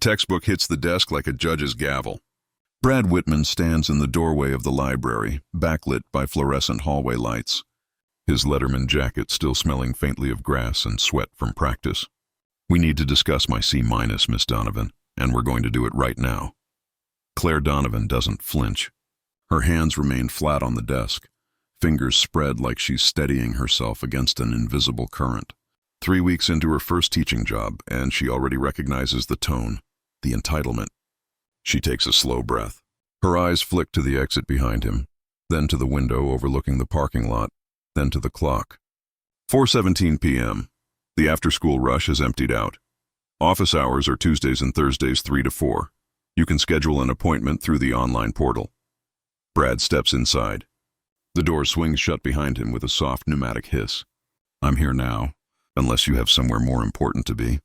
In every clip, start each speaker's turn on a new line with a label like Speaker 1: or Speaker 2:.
Speaker 1: textbook hits the desk like a judge's gavel. Brad Whitman stands in the doorway of the library, backlit by fluorescent hallway lights, his Letterman jacket still smelling faintly of grass and sweat from practice. "We need to discuss my C-, Miss Donovan, and we're going to do it right now." Claire Donovan doesn't flinch. Her hands remain flat on the desk, fingers spread like she's steadying herself against an invisible current. 3 weeks into her first teaching job, and she already recognizes the tone, the entitlement. She takes a slow breath. Her eyes flick to the exit behind him, then to the window overlooking the parking lot, then to the clock. 4:17 p.m. The after-school rush has emptied out. Office hours are Tuesdays and Thursdays 3 to 4. You can schedule an appointment through the online portal. Brad steps inside. The door swings shut behind him with a soft pneumatic hiss. "I'm here now, unless you have somewhere more important to be."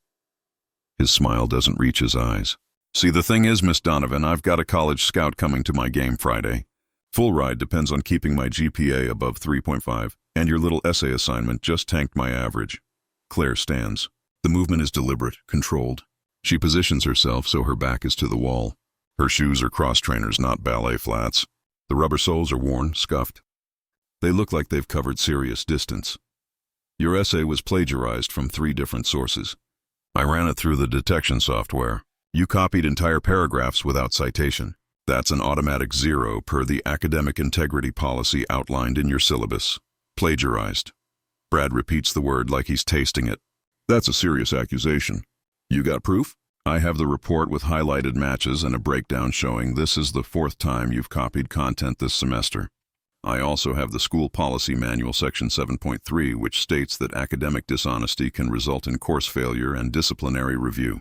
Speaker 1: His smile doesn't reach his eyes. "See, the thing is, Miss Donovan, I've got a college scout coming to my game Friday. Full ride depends on keeping my GPA above 3.5, and your little essay assignment just tanked my average." Claire stands. The movement is deliberate, controlled. She positions herself so her back is to the wall. Her shoes are cross-trainers, not ballet flats. The rubber soles are worn, scuffed. They look like they've covered serious distance. "Your essay was plagiarized from 3 different sources. I ran it through the detection software. You copied entire paragraphs without citation. That's an automatic 0 per the academic integrity policy outlined in your syllabus. Plagiarized." Brad repeats the word like he's tasting it. "That's a serious accusation. You got proof?" "I have the report with highlighted matches and a breakdown showing this is the 4th time you've copied content this semester. I also have the School Policy Manual Section 7.3, which states that academic dishonesty can result in course failure and disciplinary review.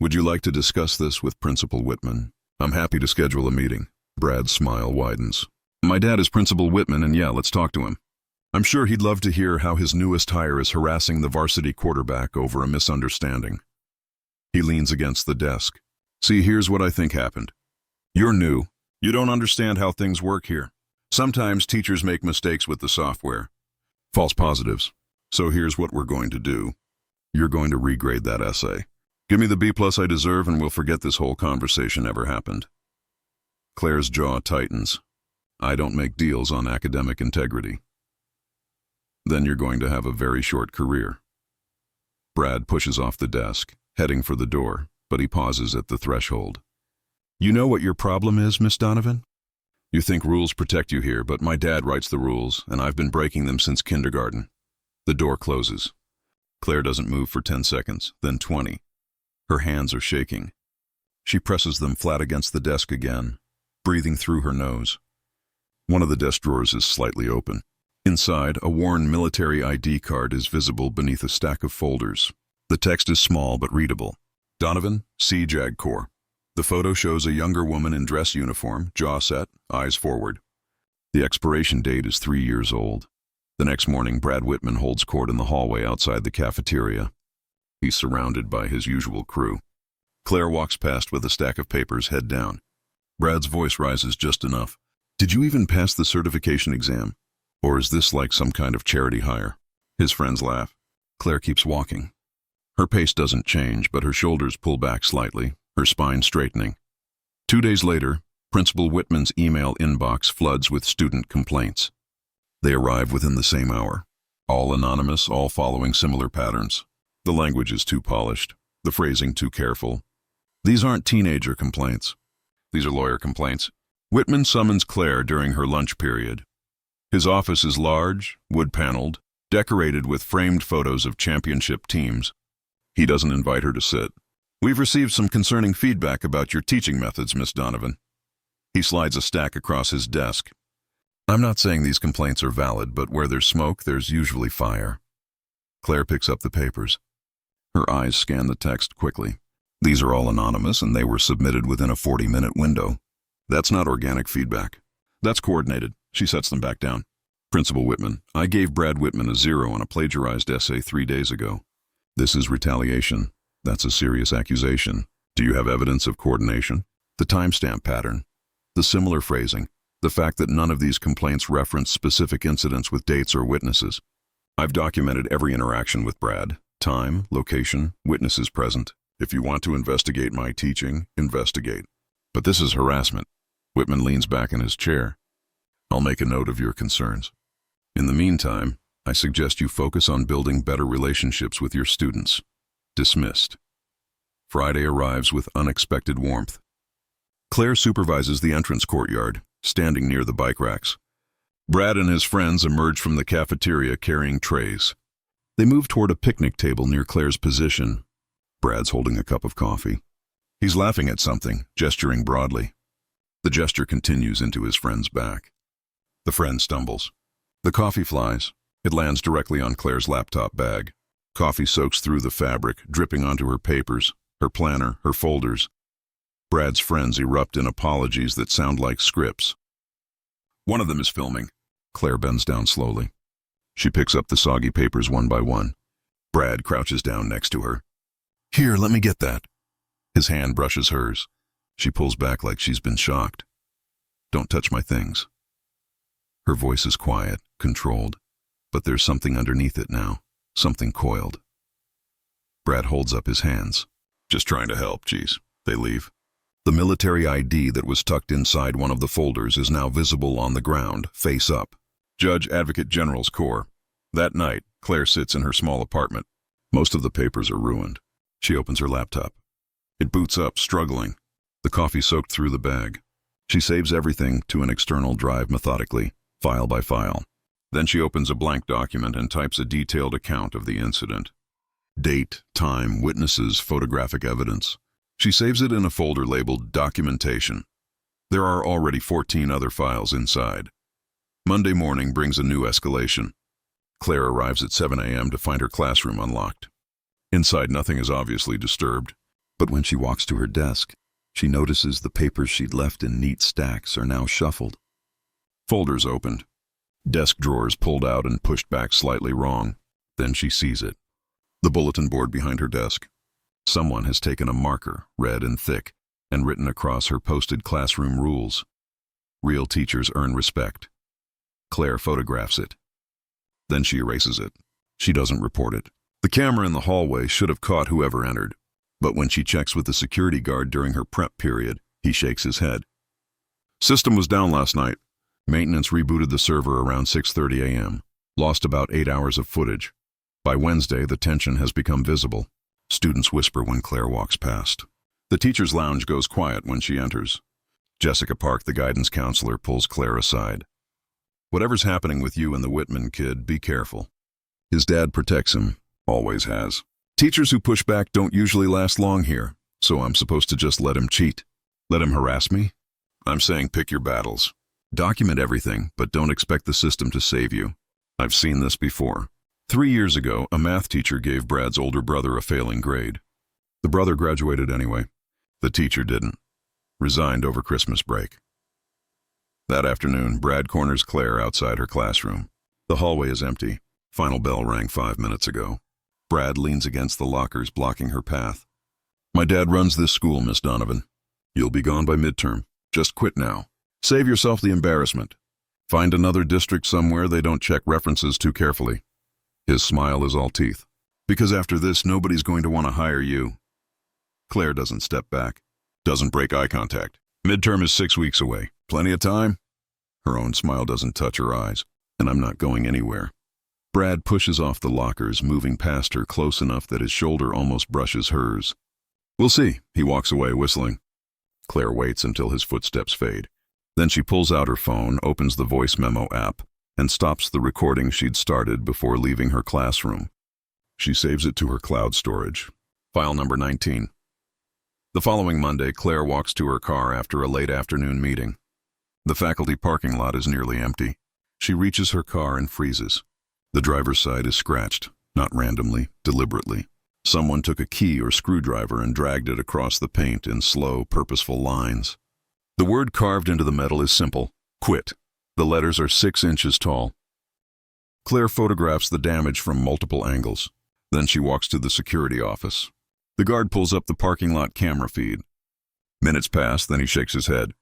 Speaker 1: Would you like to discuss this with Principal Whitman?" "I'm happy to schedule a meeting." Brad's smile widens. "My dad is Principal Whitman, and yeah, let's talk to him. I'm sure he'd love to hear how his newest hire is harassing the varsity quarterback over a misunderstanding." He leans against the desk. "See, here's what I think happened. You're new. You don't understand how things work here. Sometimes teachers make mistakes with the software. False positives. So here's what we're going to do. You're going to regrade that essay. Give me the B+ I deserve and we'll forget this whole conversation ever happened." Claire's jaw tightens. "I don't make deals on academic integrity." "Then you're going to have a very short career." Brad pushes off the desk, heading for the door, but he pauses at the threshold. "You know what your problem is, Miss Donovan? You think rules protect you here, but my dad writes the rules, and I've been breaking them since kindergarten." The door closes. Claire doesn't move for 10 seconds, then 20. Her hands are shaking. She presses them flat against the desk again, breathing through her nose. One of the desk drawers is slightly open. Inside, a worn military ID card is visible beneath a stack of folders. The text is small but readable. "Donovan, C. JAG Corps." The photo shows a younger woman in dress uniform, jaw set, eyes forward. The expiration date is 3 years old. The next morning, Brad Whitman holds court in the hallway outside the cafeteria. He's surrounded by his usual crew. Claire walks past with a stack of papers, head down. Brad's voice rises just enough. "Did you even pass the certification exam? Or is this like some kind of charity hire?" His friends laugh. Claire keeps walking. Her pace doesn't change, but her shoulders pull back slightly, her spine straightening. 2 days later, Principal Whitman's email inbox floods with student complaints. They arrive within the same hour. All anonymous, all following similar patterns. The language is too polished, the phrasing too careful. These aren't teenager complaints. These are lawyer complaints. Whitman summons Claire during her lunch period. His office is large, wood-paneled, decorated with framed photos of championship teams. He doesn't invite her to sit. "We've received some concerning feedback about your teaching methods, Miss Donovan." He slides a stack across his desk. "I'm not saying these complaints are valid, but where there's smoke, there's usually fire." Claire picks up the papers. Her eyes scan the text quickly. These are all anonymous, and they were submitted within a 40-minute window. That's not organic feedback. That's coordinated. She sets them back down. "Principal Whitman, I gave Brad Whitman a 0 on a plagiarized essay 3 days ago. This is retaliation. That's a serious accusation. Do you have evidence of coordination? The timestamp pattern, the similar phrasing, the fact that none of these complaints reference specific incidents with dates or witnesses. I've documented every interaction with Brad. Time, location, witnesses present. If you want to investigate my teaching, investigate. But this is harassment. Whitman leans back in his chair. I'll make a note of your concerns. In the meantime, I suggest you focus on building better relationships with your students. Dismissed. Friday arrives with unexpected warmth. Claire supervises the entrance courtyard, standing near the bike racks. Brad and his friends emerge from the cafeteria carrying trays. They move toward a picnic table near Claire's position. Brad's holding a cup of coffee. He's laughing at something, gesturing broadly. The gesture continues into his friend's back. The friend stumbles. The coffee flies. It lands directly on Claire's laptop bag. Coffee soaks through the fabric, dripping onto her papers, her planner, her folders. Brad's friends erupt in apologies that sound like scripts. One of them is filming. Claire bends down slowly. She picks up the soggy papers one by one. Brad crouches down next to her. Here, let me get that. His hand brushes hers. She pulls back like she's been shocked. Don't touch my things. Her voice is quiet, controlled, but there's something underneath it now, something coiled. Brad holds up his hands. Just trying to help, geez. They leave. The military ID that was tucked inside one of the folders is now visible on the ground, face up. Judge Advocate General's Corps. That night, Claire sits in her small apartment. Most of the papers are ruined. She opens her laptop. It boots up, struggling. The coffee soaked through the bag. She saves everything to an external drive methodically, file by file. Then she opens a blank document and types a detailed account of the incident. Date, time, witnesses, photographic evidence. She saves it in a folder labeled Documentation. There are already 14 other files inside. Monday morning brings a new escalation. Claire arrives at 7 a.m. to find her classroom unlocked. Inside, nothing is obviously disturbed, but when she walks to her desk, she notices the papers she'd left in neat stacks are now shuffled. Folders opened. Desk drawers pulled out and pushed back slightly wrong. Then she sees it. The bulletin board behind her desk. Someone has taken a marker, red and thick, and written across her posted classroom rules. Real teachers earn respect. Claire photographs it. Then she erases it. She doesn't report it. The camera in the hallway should have caught whoever entered, but when she checks with the security guard during her prep period, he shakes his head. System was down last night. Maintenance rebooted the server around 6:30 a.m. Lost about 8 hours of footage. By Wednesday, the tension has become visible. Students whisper when Claire walks past. The teacher's lounge goes quiet when she enters. Jessica Park, the guidance counselor, pulls Claire aside. Whatever's happening with you and the Whitman kid, be careful. His dad protects him, always has. Teachers who push back don't usually last long here, so I'm supposed to just let him cheat. Let him harass me? I'm saying pick your battles. Document everything, but don't expect the system to save you. I've seen this before. 3 years ago, a math teacher gave Brad's older brother a failing grade. The brother graduated anyway. The teacher didn't. Resigned over Christmas break. That afternoon, Brad corners Claire outside her classroom. The hallway is empty. Final bell rang 5 minutes ago. Brad leans against the lockers, blocking her path. My dad runs this school, Miss Donovan. You'll be gone by midterm. Just quit now. Save yourself the embarrassment. Find another district somewhere they don't check references too carefully. His smile is all teeth. Because after this, nobody's going to want to hire you. Claire doesn't step back. Doesn't break eye contact. Midterm is 6 weeks away. Plenty of time. Her own smile doesn't touch her eyes. And I'm not going anywhere. Brad pushes off the lockers, moving past her close enough that his shoulder almost brushes hers. We'll see. He walks away, whistling. Claire waits until his footsteps fade. Then she pulls out her phone, opens the voice memo app, and stops the recording she'd started before leaving her classroom. She saves it to her cloud storage. File number 19. The following Monday, Claire walks to her car after a late afternoon meeting. The faculty parking lot is nearly empty. She reaches her car and freezes. The driver's side is scratched, not randomly, deliberately. Someone took a key or screwdriver and dragged it across the paint in slow, purposeful lines. The word carved into the metal is simple: quit. The letters are 6 inches tall. Claire photographs the damage from multiple angles. Then she walks to the security office. The guard pulls up the parking lot camera feed. Minutes pass, then he shakes his head.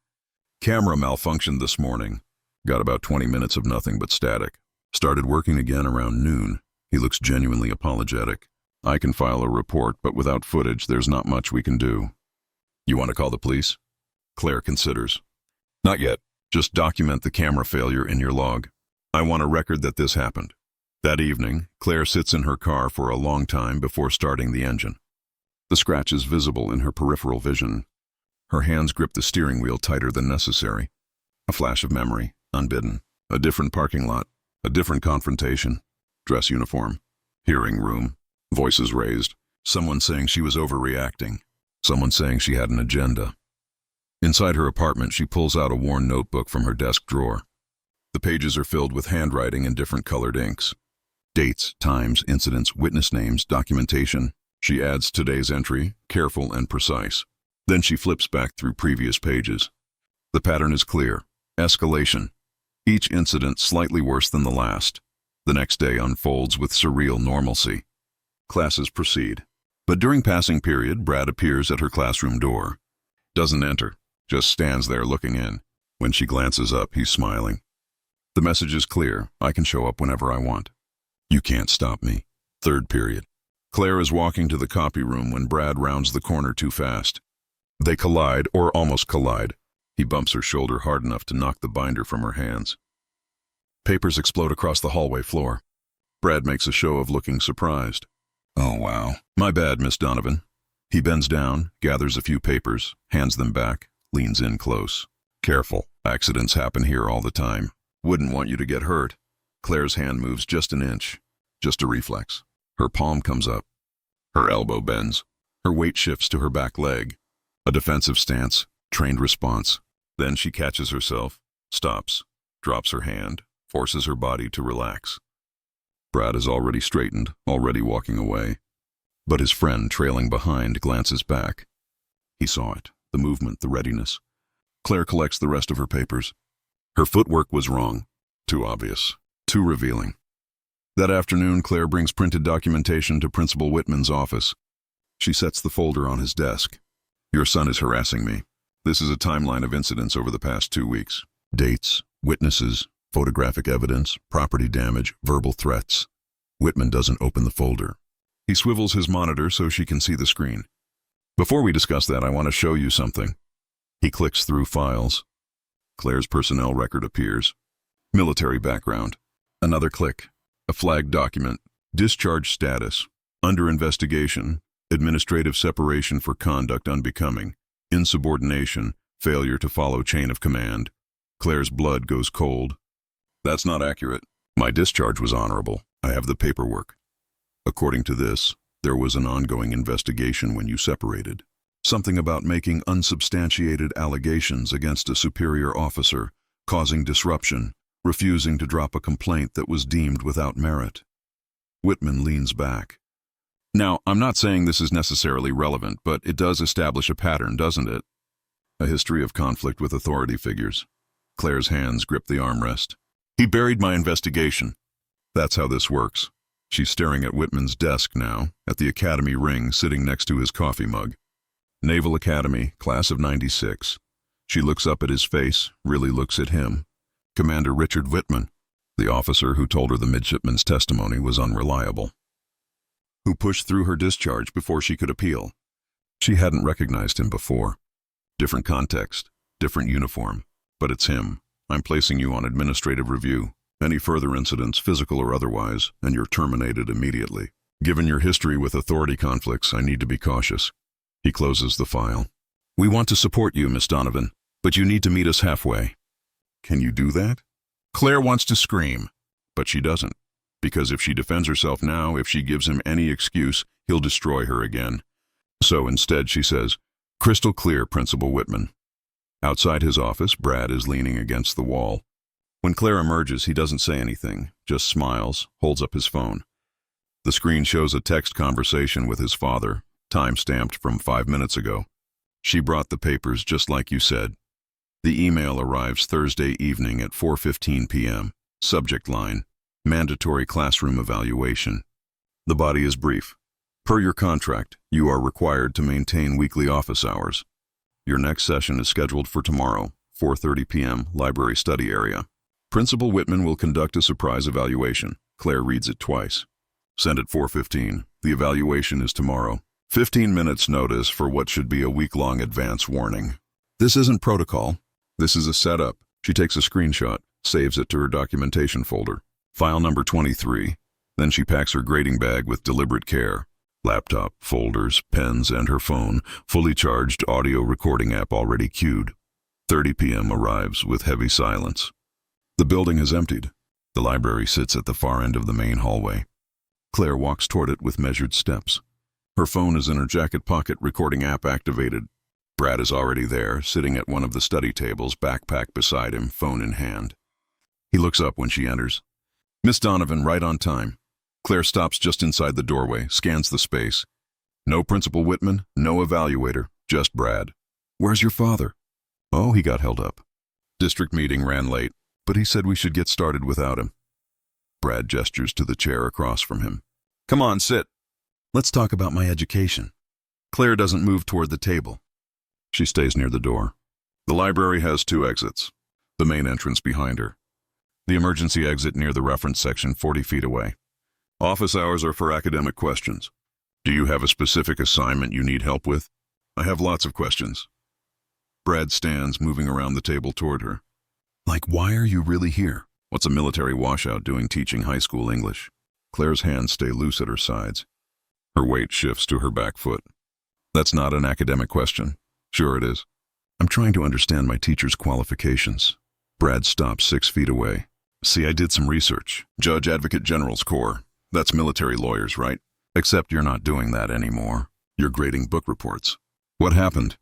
Speaker 1: Camera malfunctioned this morning. Got about 20 minutes of nothing but static. Started working again around noon. He looks genuinely apologetic. I can file a report, but without footage, there's not much we can do. You want to call the police? Claire considers. Not yet. Just document the camera failure in your log. I want a record that this happened. That evening, Claire sits in her car for a long time before starting the engine. The scratch is visible in her peripheral vision. Her hands grip the steering wheel tighter than necessary. A flash of memory, unbidden. A different parking lot. A different confrontation. Dress uniform. Hearing room. Voices raised. Someone saying she was overreacting. Someone saying she had an agenda. Inside her apartment, she pulls out a worn notebook from her desk drawer. The pages are filled with handwriting in different colored inks. Dates, times, incidents, witness names, documentation. She adds today's entry, careful and precise. Then she flips back through previous pages. The pattern is clear. Escalation. Each incident slightly worse than the last. The next day unfolds with surreal normalcy. Classes proceed. But during passing period, Brad appears at her classroom door. Doesn't enter, just stands there looking in. When she glances up, he's smiling. The message is clear. I can show up whenever I want. You can't stop me. Third period. Claire is walking to the copy room when Brad rounds the corner too fast. They collide, or almost collide. He bumps her shoulder hard enough to knock the binder from her hands. Papers explode across the hallway floor. Brad makes a show of looking surprised. Oh, wow. My bad, Miss Donovan. He bends down, gathers a few papers, hands them back, leans in close. Careful. Accidents happen here all the time. Wouldn't want you to get hurt. Claire's hand moves just an inch. Just a reflex. Her palm comes up. Her elbow bends. Her weight shifts to her back leg. A defensive stance, trained response. Then she catches herself, stops, drops her hand, forces her body to relax. Brad is already straightened, already walking away. But his friend, trailing behind, glances back. He saw it, the movement, the readiness. Claire collects the rest of her papers. Her footwork was wrong. Too obvious. Too revealing. That afternoon, Claire brings printed documentation to Principal Whitman's office. She sets the folder on his desk. Your son is harassing me. This is a timeline of incidents over the past 2 weeks. Dates, witnesses, photographic evidence, property damage, verbal threats. Whitman doesn't open the folder. He swivels his monitor so she can see the screen. Before we discuss that, I want to show you something. He clicks through files. Claire's personnel record appears. Military background. Another click. A flagged document. Discharge status. Under investigation. Administrative separation for conduct unbecoming. Insubordination. Failure to follow chain of command. Claire's blood goes cold. That's not accurate. My discharge was honorable. I have the paperwork. According to this, there was an ongoing investigation when you separated. Something about making unsubstantiated allegations against a superior officer, causing disruption, refusing to drop a complaint that was deemed without merit. Whitman leans back. Now, I'm not saying this is necessarily relevant, but it does establish a pattern, doesn't it? A history of conflict with authority figures. Claire's hands grip the armrest. He buried my investigation. That's how this works. She's staring at Whitman's desk now, at the academy ring sitting next to his coffee mug. Naval Academy, class of '96. She looks up at his face, really looks at him. Commander Richard Whitman, the officer who told her the midshipman's testimony was unreliable. Who pushed through her discharge before she could appeal. She hadn't recognized him before. Different context, different uniform, but it's him. I'm placing you on administrative review. Any further incidents, physical or otherwise, and you're terminated immediately. Given your history with authority conflicts, I need to be cautious. He closes the file. We want to support you, Miss Donovan, but you need to meet us halfway. Can you do that? Claire wants to scream, but she doesn't. Because if she defends herself now, if she gives him any excuse, he'll destroy her again. So instead she says, crystal clear, Principal Whitman. Outside his office, Brad is leaning against the wall. When Claire emerges, he doesn't say anything, just smiles, holds up his phone. The screen shows a text conversation with his father, time-stamped from 5 minutes ago. She brought the papers just like you said. The email arrives Thursday evening at 4:15 p.m. Subject line, mandatory classroom evaluation. The body is brief. Per your contract, you are required to maintain weekly office hours. Your next session is scheduled for tomorrow, 4:30 p.m., library study area. Principal Whitman will conduct a surprise evaluation. Claire reads it twice. Send at 4:15. The evaluation is tomorrow. 15 minutes notice for what should be a week-long advance warning. This isn't protocol. This is a setup. She takes a screenshot, saves it to her documentation folder. File number 23. Then she packs her grading bag with deliberate care. Laptop, folders, pens, and her phone, fully charged audio recording app already queued. 30 p.m. arrives with heavy silence. The building has emptied. The library sits at the far end of the main hallway. Claire walks toward it with measured steps. Her phone is in her jacket pocket, recording app activated. Brad is already there, sitting at one of the study tables, backpack beside him, phone in hand. He looks up when she enters. Miss Donovan, right on time. Claire stops just inside the doorway, scans the space. No Principal Whitman, no evaluator, just Brad. Where's your father? Oh, he got held up. District meeting ran late, but he said we should get started without him. Brad gestures to the chair across from him. Come on, sit. Let's talk about my education. Claire doesn't move toward the table. She stays near the door. The library has 2 exits. The main entrance behind her. The emergency exit near the reference section 40 feet away. Office hours are for academic questions. Do you have a specific assignment you need help with? I have lots of questions. Brad stands, moving around the table toward her. Like, why are you really here? What's a military washout doing teaching high school English? Claire's hands stay loose at her sides. Her weight shifts to her back foot. That's not an academic question. Sure it is. I'm trying to understand my teacher's qualifications. Brad stops 6 feet away. See, I did some research. Judge Advocate General's Corps. That's military lawyers, right? Except you're not doing that anymore. You're grading book reports. What happened?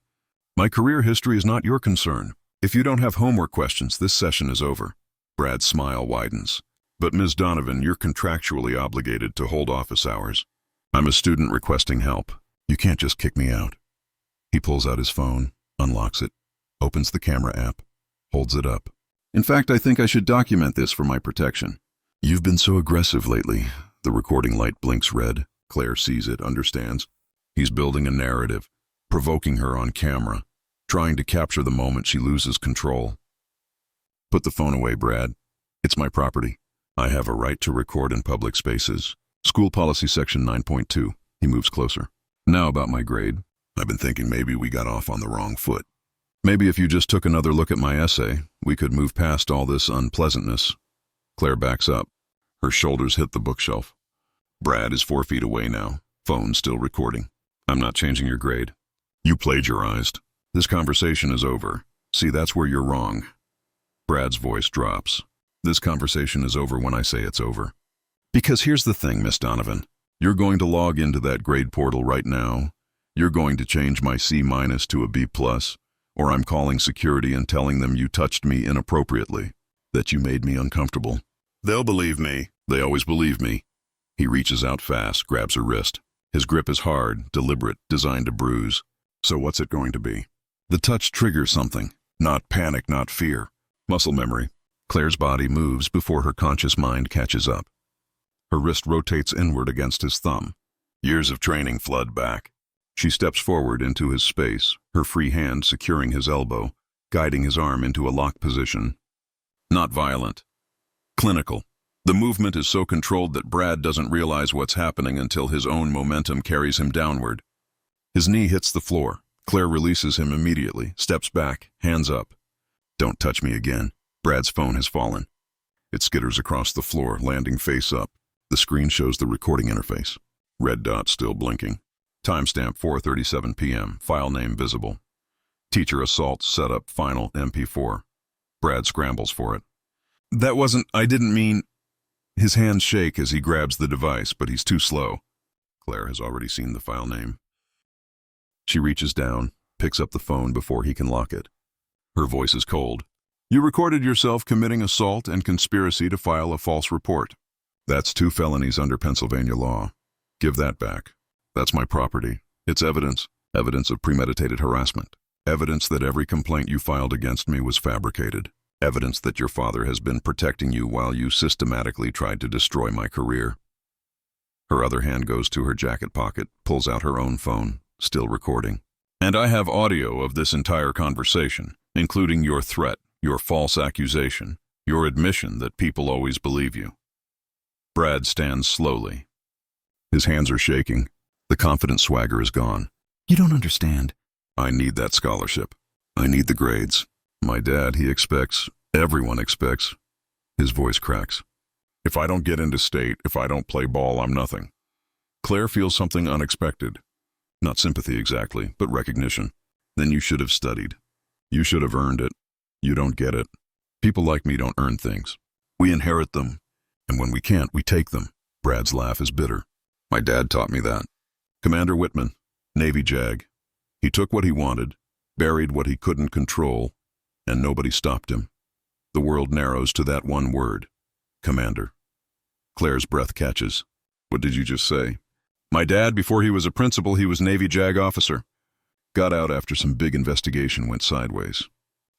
Speaker 1: My career history is not your concern. If you don't have homework questions, this session is over. Brad's smile widens. But Ms. Donovan, you're contractually obligated to hold office hours. I'm a student requesting help. You can't just kick me out. He pulls out his phone, unlocks it, opens the camera app, holds it up. In fact, I think I should document this for my protection. You've been so aggressive lately. The recording light blinks red. Claire sees it, understands. He's building a narrative, provoking her on camera, trying to capture the moment she loses control. Put the phone away, Brad. It's my property. I have a right to record in public spaces. School Policy Section 9.2. He moves closer. Now about my grade. I've been thinking maybe we got off on the wrong foot. Maybe if you just took another look at my essay, we could move past all this unpleasantness. Claire backs up. Her shoulders hit the bookshelf. Brad is 4 feet away now, phone still recording. I'm not changing your grade. You plagiarized. This conversation is over. See, that's where you're wrong. Brad's voice drops. This conversation is over when I say it's over. Because here's the thing, Miss Donovan. You're going to log into that grade portal right now. You're going to change my C- to a B+, or I'm calling security and telling them you touched me inappropriately, that you made me uncomfortable. They'll believe me. They always believe me. He reaches out fast, grabs her wrist. His grip is hard, deliberate, designed to bruise. So what's it going to be? The touch triggers something. Not panic, not fear. Muscle memory. Claire's body moves before her conscious mind catches up. Her wrist rotates inward against his thumb. Years of training flood back. She steps forward into his space, her free hand securing his elbow, guiding his arm into a lock position. Not violent. Clinical. The movement is so controlled that Brad doesn't realize what's happening until his own momentum carries him downward. His knee hits the floor. Claire releases him immediately, steps back, hands up. Don't touch me again. Brad's phone has fallen. It skitters across the floor, landing face up. The screen shows the recording interface. Red dot still blinking. Timestamp 4:37 p.m. File name visible. Teacher assault setup final MP4. Brad scrambles for it. I didn't mean... His hands shake as he grabs the device, but he's too slow. Claire has already seen the file name. She reaches down, picks up the phone before he can lock it. Her voice is cold. You recorded yourself committing assault and conspiracy to file a false report. That's 2 felonies under Pennsylvania law. Give that back. That's my property. It's evidence. Evidence of premeditated harassment. Evidence that every complaint you filed against me was fabricated. Evidence that your father has been protecting you while you systematically tried to destroy my career. Her other hand goes to her jacket pocket, pulls out her own phone, still recording. And I have audio of this entire conversation, including your threat, your false accusation, your admission that people always believe you. Brad stands slowly. His hands are shaking. The confident swagger is gone.
Speaker 2: You don't understand.
Speaker 1: I need that scholarship. I need the grades. My dad, he expects, everyone expects. His voice cracks. If I don't get into state, if I don't play ball, I'm nothing. Claire feels something unexpected. Not sympathy exactly, but recognition. Then you should have studied. You should have earned it. You don't get it. People like me don't earn things. We inherit them. And when we can't, we take them. Brad's laugh is bitter. My dad taught me that. Commander Whitman, Navy JAG. He took what he wanted, buried what he couldn't control, and nobody stopped him. The world narrows to that one word. Commander. Claire's breath catches. What did you just say? My dad, before he was a principal, he was Navy JAG officer. Got out after some big investigation went sideways.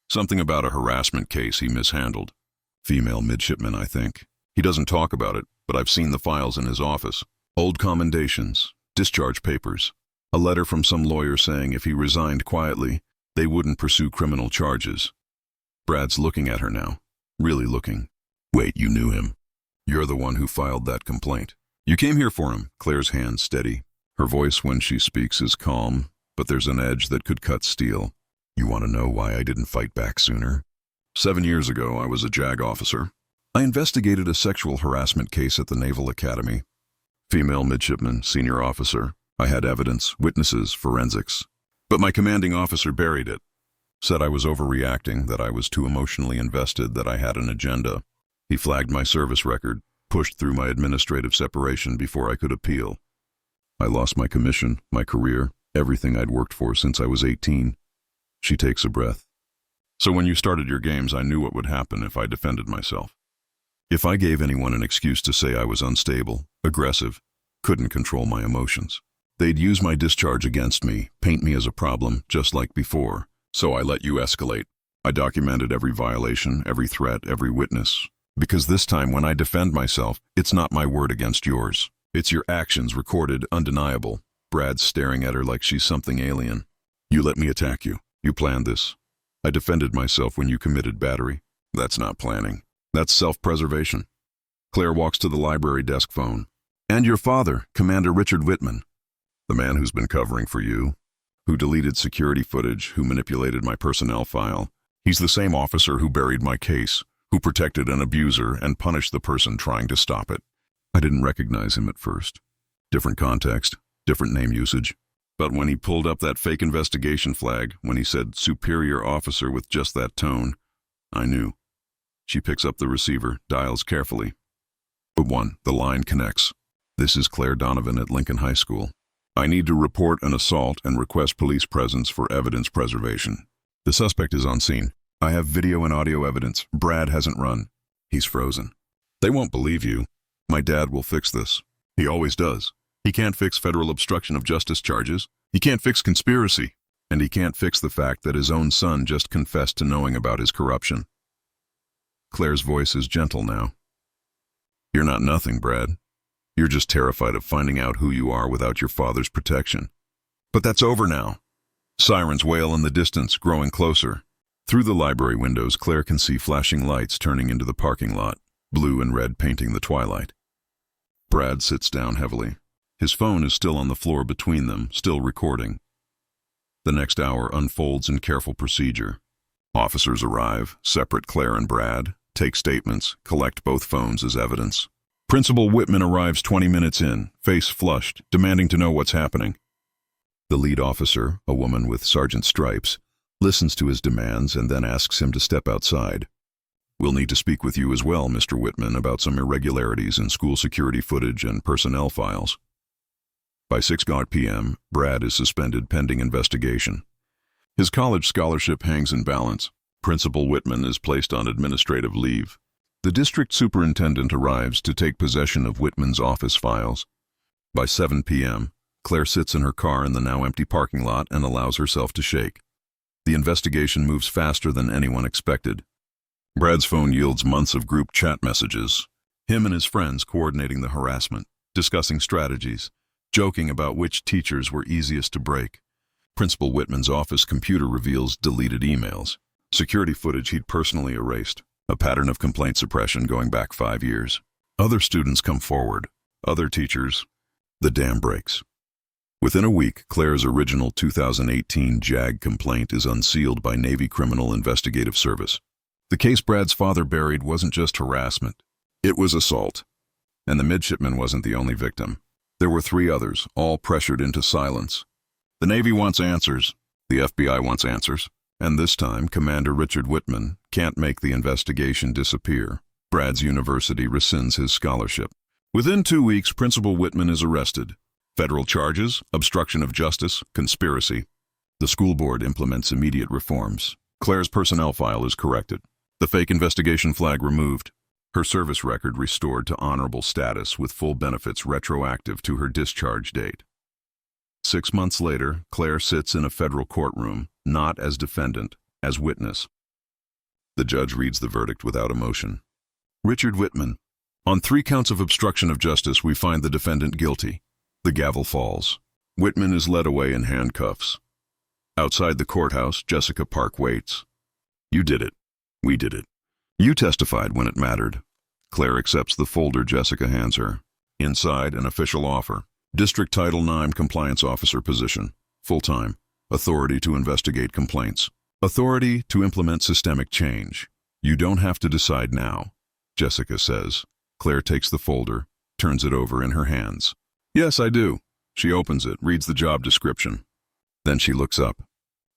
Speaker 1: Something about a harassment case he mishandled. Female midshipman, I think. He doesn't talk about it, but I've seen the files in his office. Old commendations, discharge papers, a letter from some lawyer saying if he resigned quietly, they wouldn't pursue criminal charges. Brad's looking at her now, really looking. Wait, you knew him? You're the one who filed that complaint. You came here for him, Claire's hand steady. Her voice when she speaks is calm, but there's an edge that could cut steel. You want to know why I didn't fight back sooner? 7 years ago, I was a JAG officer. I investigated a sexual harassment case at the Naval Academy. Female midshipman, senior officer. I had evidence, witnesses, forensics. But my commanding officer buried it. Said I was overreacting, that I was too emotionally invested, that I had an agenda. He flagged my service record, pushed through my administrative separation before I could appeal. I lost my commission, my career, everything I'd worked for since I was 18. She takes a breath. So when you started your games, I knew what would happen if I defended myself. If I gave anyone an excuse to say I was unstable, aggressive, couldn't control my emotions, they'd use my discharge against me, paint me as a problem, just like before. So I let you escalate. I documented every violation, every threat, every witness. Because this time when I defend myself, it's not my word against yours. It's your actions recorded, undeniable. Brad's staring at her like she's something alien. You let me attack you. You planned this. I defended myself when you committed battery. That's not planning. That's self-preservation. Claire walks to the library desk phone. And your father, Commander Richard Whitman. The man who's been covering for you, who deleted security footage, who manipulated my personnel file. He's the same officer who buried my case, who protected an abuser and punished the person trying to stop it. I didn't recognize him at first. Different context, different name usage. But when he pulled up that fake investigation flag, when he said superior officer with just that tone, I knew. She picks up the receiver, dials carefully. But the line connects. This is Claire Donovan at Lincoln High School. I need to report an assault and request police presence for evidence preservation. The suspect is on scene. I have video and audio evidence. Brad hasn't run. He's frozen. They won't believe you. My dad will fix this. He always does. He can't fix federal obstruction of justice charges. He can't fix conspiracy. And he can't fix the fact that his own son just confessed to knowing about his corruption. Claire's voice is gentle now. You're not nothing, Brad. You're just terrified of finding out who you are without your father's protection. But that's over now. Sirens wail in the distance, growing closer. Through the library windows, Claire can see flashing lights turning into the parking lot, blue and red painting the twilight. Brad sits down heavily. His phone is still on the floor between them, still recording. The next hour unfolds in careful procedure. Officers arrive, separate Claire and Brad, take statements, collect both phones as evidence. Principal Whitman arrives 20 minutes in, face flushed, demanding to know what's happening. The lead officer, a woman with sergeant stripes, listens to his demands and then asks him to step outside. We'll need to speak with you as well, Mr. Whitman, about some irregularities in school security footage and personnel files. By 6 p.m., Brad is suspended pending investigation. His college scholarship hangs in balance. Principal Whitman is placed on administrative leave. The district superintendent arrives to take possession of Whitman's office files. By 7 p.m., Claire sits in her car in the now empty parking lot and allows herself to shake. The investigation moves faster than anyone expected. Brad's phone yields months of group chat messages. Him and his friends coordinating the harassment, discussing strategies, joking about which teachers were easiest to break. Principal Whitman's office computer reveals deleted emails, security footage he'd personally erased, a pattern of complaint suppression going back 5 years. Other students come forward, other teachers. The dam breaks. Within a week, Claire's original 2018 JAG complaint is unsealed by Navy Criminal Investigative Service. The case Brad's father buried wasn't just harassment. It was assault. And the midshipman wasn't the only victim. There were 3 others, all pressured into silence. The Navy wants answers. The FBI wants answers. And this time, Commander Richard Whitman can't make the investigation disappear. Brad's university rescinds his scholarship. Within 2 weeks, Principal Whitman is arrested. Federal charges, obstruction of justice, conspiracy. The school board implements immediate reforms. Claire's personnel file is corrected. The fake investigation flag removed. Her service record restored to honorable status with full benefits retroactive to her discharge date. 6 months later, Claire sits in a federal courtroom, not as defendant, as witness. The judge reads the verdict without emotion. Richard Whitman. On 3 counts of obstruction of justice, we find the defendant guilty. The gavel falls. Whitman is led away in handcuffs. Outside the courthouse, Jessica Park waits. You did it. We did it. You testified when it mattered. Claire accepts the folder Jessica hands her. Inside, an official offer. District Title IX Compliance Officer position. Full-time. Authority to investigate complaints. Authority to implement systemic change. You don't have to decide now, Jessica says. Claire takes the folder, turns it over in her hands. Yes, I do. She opens it, reads the job description. Then she looks up.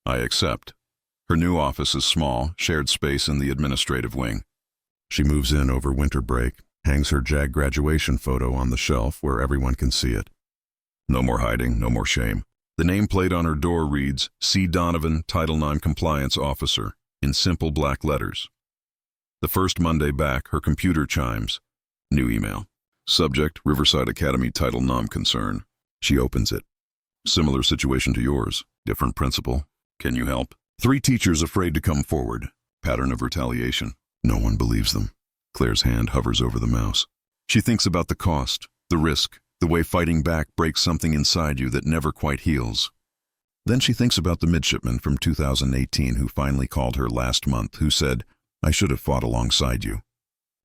Speaker 1: I accept. Her new office is small, shared space in the administrative wing. She moves in over winter break, hangs her JAG graduation photo on the shelf where everyone can see it. No more hiding, no more shame. The nameplate on her door reads, C. Donovan, Title IX Compliance Officer, in simple black letters. The first Monday back, her computer chimes. New email. Subject, Riverside Academy Title IX concern. She opens it. Similar situation to yours. Different principal. Can you help? 3 teachers afraid to come forward. Pattern of retaliation. No one believes them. Claire's hand hovers over the mouse. She thinks about the cost, the risk, the way fighting back breaks something inside you that never quite heals. Then she thinks about the midshipman from 2018 who finally called her last month, who said, I should have fought alongside you.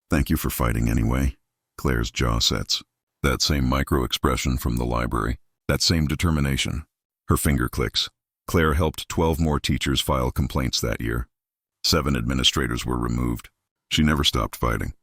Speaker 1: Thank you for fighting anyway. Claire's jaw sets. That same micro-expression from the library. That same determination. Her finger clicks. Claire helped 12 more teachers file complaints that year. 7 administrators were removed. She never stopped fighting.